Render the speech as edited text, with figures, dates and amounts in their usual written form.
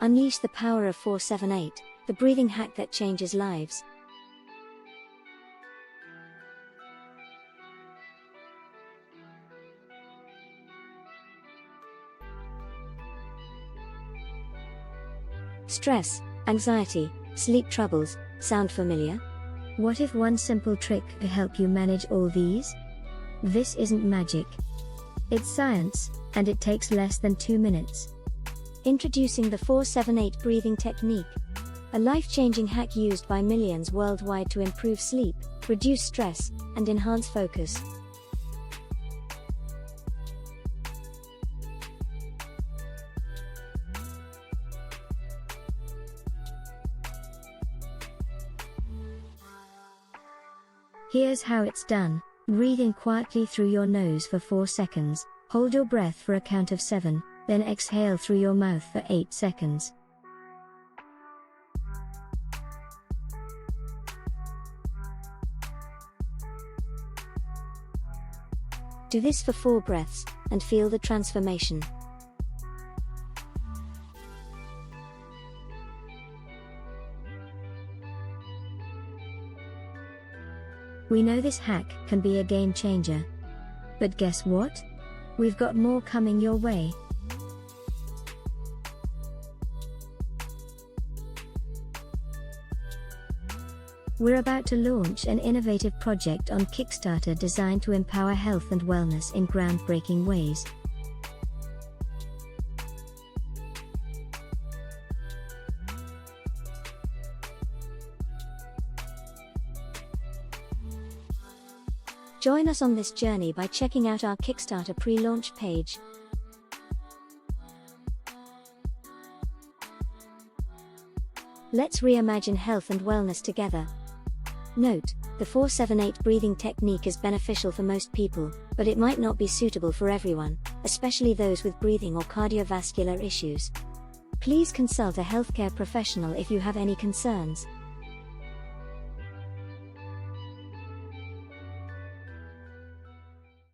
Unleash the power of 478, the breathing hack that changes lives. Stress, anxiety, sleep troubles, sound familiar? What if one simple trick could help you manage all these? This isn't magic. It's science, and it takes less than 2 minutes. Introducing the 478 breathing technique, a life-changing hack used by millions worldwide to improve sleep, reduce stress, and enhance focus. Here's how it's done. Breathe in quietly through your nose for 4 seconds, hold your breath for a count of 7, then exhale through your mouth for 8 seconds. Do this for 4 breaths, and feel the transformation. We know this hack can be a game changer. But guess what? We've got more coming your way. We're about to launch an innovative project on Kickstarter designed to empower health and wellness in groundbreaking ways. Join us on this journey by checking out our Kickstarter pre-launch page. Let's reimagine health and wellness together. Note, the 478 breathing technique is beneficial for most people, but it might not be suitable for everyone, especially those with breathing or cardiovascular issues. Please consult a healthcare professional if you have any concerns.